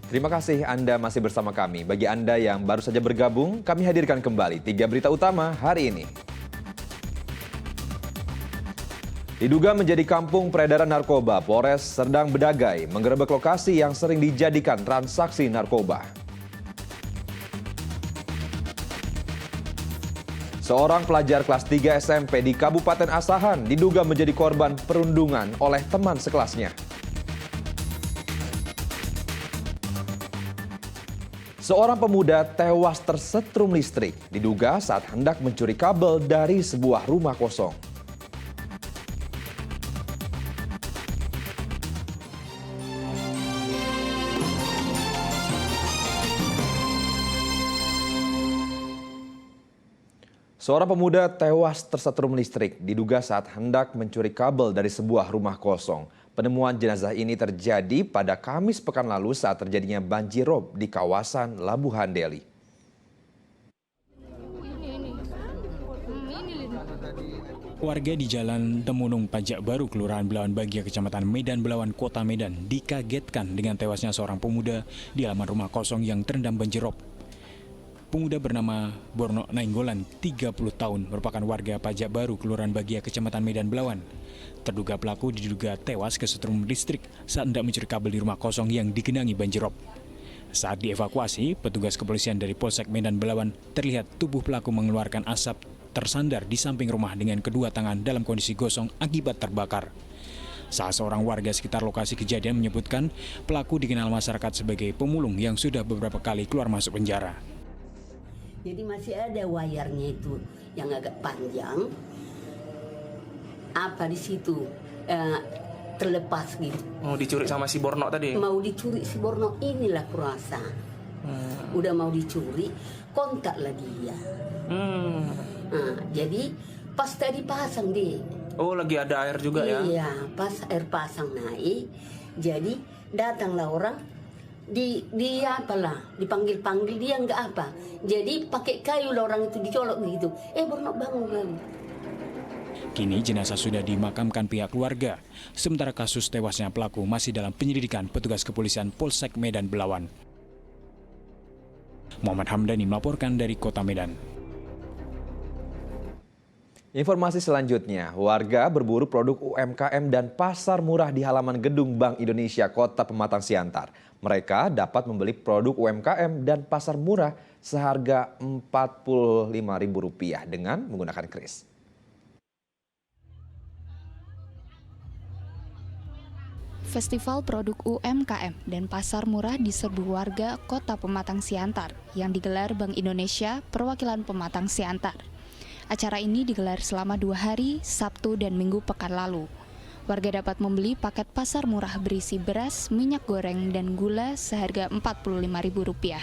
Terima kasih Anda masih bersama kami. Bagi Anda yang baru saja bergabung, kami hadirkan kembali 3 berita utama hari ini. Diduga menjadi kampung peredaran narkoba, Polres Serdang Bedagai menggerebek lokasi yang sering dijadikan transaksi narkoba. Seorang pelajar kelas 3 SMP di Kabupaten Asahan diduga menjadi korban perundungan oleh teman sekelasnya. Seorang pemuda tewas tersetrum listrik, diduga saat hendak mencuri kabel dari sebuah rumah kosong. Seorang pemuda tewas tersetrum listrik, diduga saat hendak mencuri kabel dari sebuah rumah kosong. Penemuan jenazah ini terjadi pada Kamis pekan lalu saat terjadinya banjirop di kawasan Labuhan Deli. Warga di Jalan Temunung Pajak Baru, Kelurahan Belawan Bagia, Kecamatan Medan Belawan, Kota Medan, dikagetkan dengan tewasnya seorang pemuda di halaman rumah kosong yang terendam banjirop. Pemuda bernama Borno Nainggolan, 30 tahun, merupakan warga Pajak Baru, Kelurahan Bagia, Kecamatan Medan Belawan. Terduga pelaku diduga tewas kesetrum listrik saat hendak mencuri kabel di rumah kosong yang digenangi banjirop. Saat dievakuasi, petugas kepolisian dari Polsek Medan Belawan terlihat tubuh pelaku mengeluarkan asap tersandar di samping rumah dengan kedua tangan dalam kondisi gosong akibat terbakar. Salah seorang warga sekitar lokasi kejadian menyebutkan pelaku dikenal masyarakat sebagai pemulung yang sudah beberapa kali keluar masuk penjara. Jadi masih ada wayarnya itu yang agak panjang. Apa di situ terlepas gitu. Mau dicuri sama si Borno tadi? Mau dicuri si Borno, inilah kurasa. Udah mau dicuri, kontaklah dia. Nah, jadi pas tadi pasang deh. Oh, lagi ada air juga ya? Iya, pas air pasang naik, jadi datanglah orang. Di apalah, dipanggil dia nggak apa. Jadi pakai kayu lah orang itu dicolok begitu. Borno bangun lagi. Kini jenazah sudah dimakamkan pihak keluarga, sementara kasus tewasnya pelaku masih dalam penyelidikan petugas kepolisian Polsek Medan Belawan. Muhammad Hamdani melaporkan dari Kota Medan. Informasi selanjutnya, warga berburu produk UMKM dan pasar murah di halaman gedung Bank Indonesia Kota Pematang Siantar. Mereka dapat membeli produk UMKM dan pasar murah seharga Rp45.000 dengan menggunakan kris. Festival produk UMKM dan pasar murah diserbu warga Kota Pematang Siantar yang digelar Bank Indonesia Perwakilan Pematang Siantar. Acara ini digelar selama 2 hari, Sabtu dan Minggu pekan lalu. Warga dapat membeli paket pasar murah berisi beras, minyak goreng, dan gula seharga Rp45.000.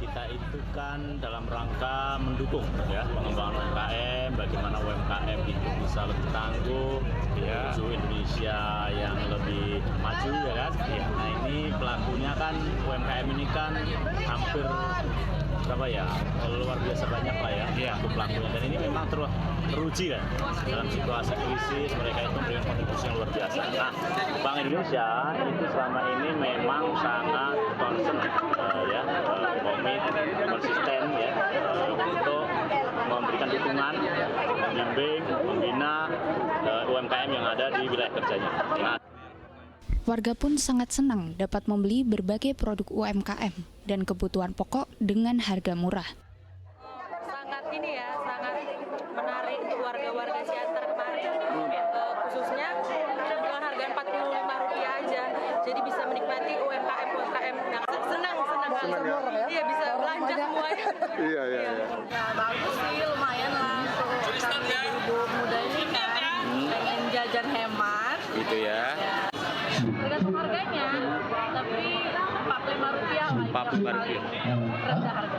Kita itu kan dalam rangka mendukung ya pengembangan UMKM, bagaimana UMKM itu bisa lebih tangguh, menuju Indonesia yang lebih maju ya kan. Nah ini pelakunya kan UMKM ini kan hampir berapa ya, luar biasa banyak lah ya pelakunya, dan ini memang teruji kan dalam situasi krisis. Mereka itu memberikan kontribusi yang luar biasa. Nah, Bank Indonesia itu selama ini memang sangat concern komit, konsisten ya untuk memberikan dukungan, membimbing, membina UMKM yang ada di wilayah kerjanya. Nah, Warga pun sangat senang dapat membeli berbagai produk UMKM dan kebutuhan pokok dengan harga murah. Sangat menarik untuk warga-warga Siantar kemarin, khususnya dengan harga Rp45 aja. Jadi bisa menikmati UMKM yang senang kali. Iya, bisa belanja semuanya. Iya. Ya, bagus sih, lumayan lah untuk ibu muda ini kan pengen jajan hemat. gitu ya. Tergantung harganya, tapi Rp45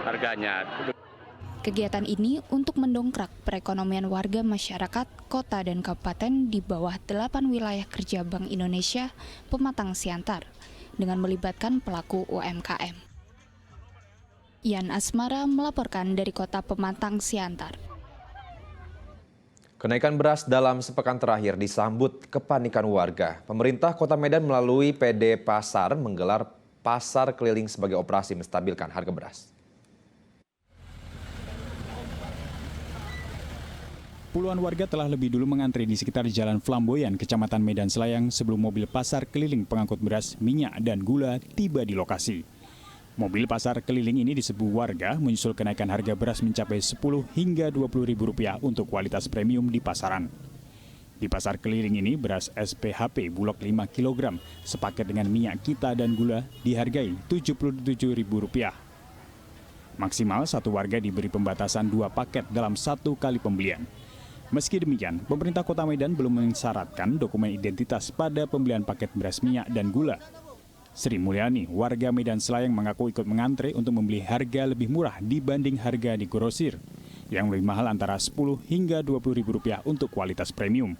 Harganya. Kegiatan ini untuk mendongkrak perekonomian warga masyarakat, kota dan kabupaten di bawah 8 wilayah kerja Bank Indonesia Pematang Siantar dengan melibatkan pelaku UMKM. Ian Asmara melaporkan dari Kota Pematang Siantar. Kenaikan beras dalam sepekan terakhir disambut kepanikan warga. Pemerintah Kota Medan melalui PD Pasar menggelar pasar keliling sebagai operasi menstabilkan harga beras. Puluhan warga telah lebih dulu mengantri di sekitar Jalan Flamboyan, Kecamatan Medan Selayang sebelum mobil pasar keliling pengangkut beras, minyak, dan gula tiba di lokasi. Mobil pasar keliling ini diserbu warga menyusul kenaikan harga beras mencapai 10 hingga 20 ribu rupiah untuk kualitas premium di pasaran. Di pasar keliling ini, beras SPHP Bulog 5 kg sepaket dengan minyak kita dan gula dihargai Rp77.000. Maksimal satu warga diberi pembatasan 2 paket dalam 1 kali pembelian. Meski demikian, pemerintah Kota Medan belum mensyaratkan dokumen identitas pada pembelian paket beras minyak dan gula. Sri Mulyani, warga Medan Selayang mengaku ikut mengantre untuk membeli harga lebih murah dibanding harga di grosir, yang lebih mahal antara 10 hingga 20 ribu rupiah untuk kualitas premium.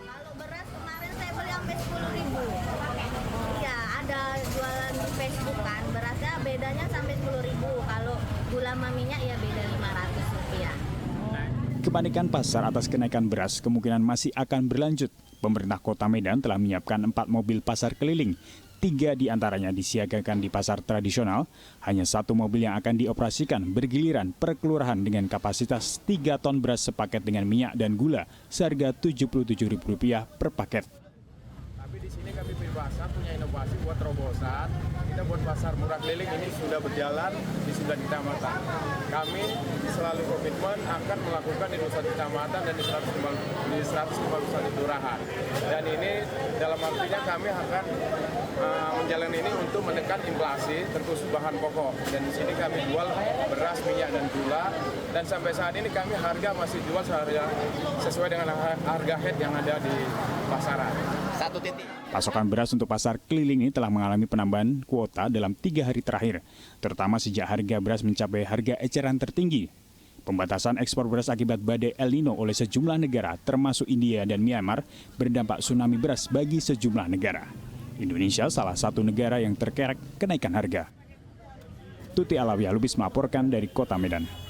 Kalau beras kemarin saya beli sampai 10.000. Iya, ada jualan di Facebook kan, berasnya bedanya sampai 10.000. Kalau gula sama minyak ya beda Rp500. Kepanikan pasar atas kenaikan beras kemungkinan masih akan berlanjut. Pemerintah Kota Medan telah menyiapkan 4 mobil pasar keliling. 3 diantaranya disiagakan di pasar tradisional, hanya 1 mobil yang akan dioperasikan bergiliran per kelurahan dengan kapasitas 3 ton beras sepaket dengan minyak dan gula seharga Rp77.000 per paket. Tapi di sini kami Pasar punya inovasi buat terobosan. Kita buat pasar murah keliling ini sudah berjalan di 9 kecamatan. Kami selalu komitmen akan melakukan di 21 kecamatan dan di 151 kelurahan. Dan ini dalam artinya kami akan menjalani ini untuk menekan inflasi terkhusus bahan pokok. Dan di sini kami jual beras, minyak, dan gula. Dan sampai saat ini kami harga masih jual sesuai dengan harga head yang ada di pasaran. Pasokan beras untuk pasar keliling ini telah mengalami penambahan kuota dalam 3 hari terakhir, terutama sejak harga beras mencapai harga eceran tertinggi. Pembatasan ekspor beras akibat badai El Nino oleh sejumlah negara, termasuk India dan Myanmar, berdampak tsunami beras bagi sejumlah negara. Indonesia salah satu negara yang terkerek kenaikan harga. Tuti Alawiyah Lubis melaporkan dari Kota Medan.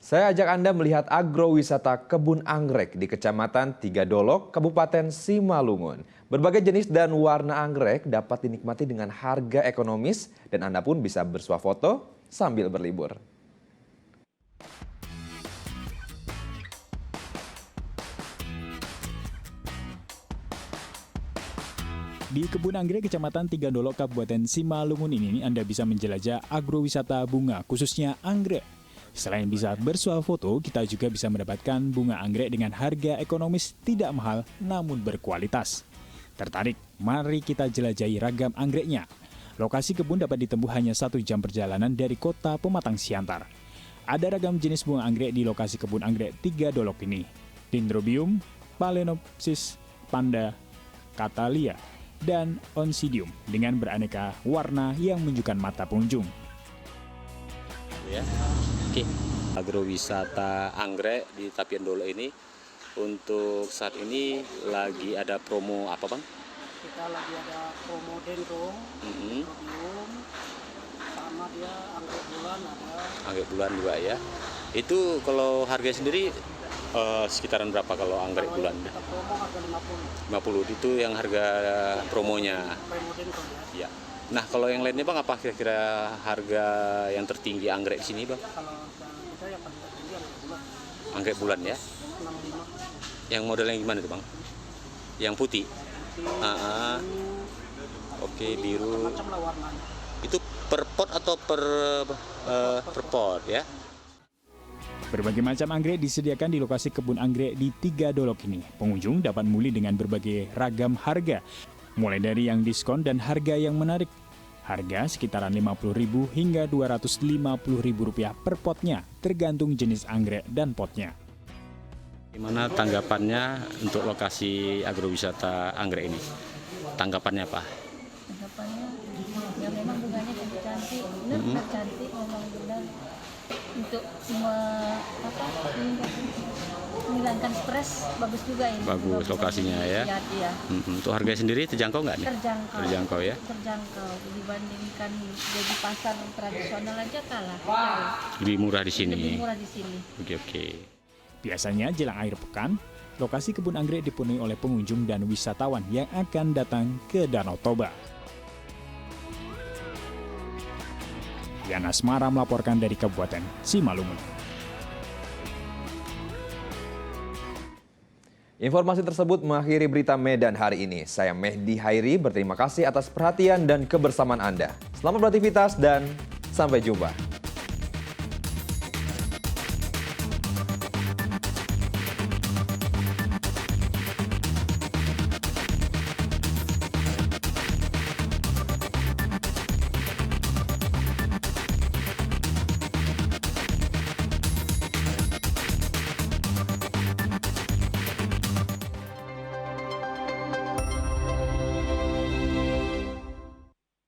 Saya ajak Anda melihat agrowisata kebun anggrek di Kecamatan Tiga Dolok, Kabupaten Simalungun. Berbagai jenis dan warna anggrek dapat dinikmati dengan harga ekonomis dan Anda pun bisa bersuah foto sambil berlibur. Di kebun anggrek Kecamatan Tiga Dolok, Kabupaten Simalungun ini Anda bisa menjelajah agrowisata bunga, khususnya anggrek. Selain bisa bersuah foto, kita juga bisa mendapatkan bunga anggrek dengan harga ekonomis tidak mahal namun berkualitas. Tertarik? Mari kita jelajahi ragam anggreknya. Lokasi kebun dapat ditempuh hanya 1 jam perjalanan dari kota Pematang Siantar. Ada ragam jenis bunga anggrek di lokasi kebun anggrek Tiga Dolok ini. Dendrobium, Phalaenopsis, Panda, Catalia, dan Oncidium dengan beraneka warna yang menunjukkan mata pengunjung. Ya. Oke. Agrowisata anggrek di Tapian Dolok ini untuk saat ini lagi ada promo apa, Bang? Kita lagi ada promo dendro, sama dia anggrek bulan ada. Anggrek bulan juga ya. Itu kalau harga sendiri sekitaran berapa kalau anggrek bulan? Kita promo harga 50. Itu yang harga promonya. Promo dendro ya. Ya. Nah, kalau yang lainnya Bang, apa kira-kira harga yang tertinggi anggrek di sini, Bang? Kalau kita yang paling tertinggi anggrek bulan. Anggrek bulan ya? 65. Yang modelnya gimana tuh, Bang? Yang putih? Oke, biru. Macam lah warnanya. Itu per pot atau per pot ya? Berbagai macam anggrek disediakan di lokasi kebun anggrek di Tiga Dolok ini. Pengunjung dapat memilih dengan berbagai ragam harga, mulai dari yang diskon dan harga yang menarik. Harga sekitaran Rp50.000 hingga Rp250.000 per potnya, tergantung jenis anggrek dan potnya. Gimana tanggapannya untuk lokasi agrowisata anggrek ini? Tanggapannya apa? Tanggapannya ya memang bunganya cantik, cantik memang benar untuk menghilangkan stres, bagus juga ini. Bagus lokasinya ya. Iya. Untuk harga sendiri terjangkau nggak nih? Terjangkau ya. Terjangkau dibandingkan jadi pasar tradisional aja kalah. Lebih murah di sini. Lebih murah di sini. Oke. Biasanya jelang akhir pekan, Lokasi kebun anggrek dipenuhi oleh pengunjung dan wisatawan yang akan datang ke Danau Toba. Yana Asmara melaporkan dari Kabupaten Simalungun. Informasi tersebut mengakhiri berita Medan hari ini. Saya Mehdi Hairi berterima kasih atas perhatian dan kebersamaan Anda. Selamat beraktivitas dan sampai jumpa.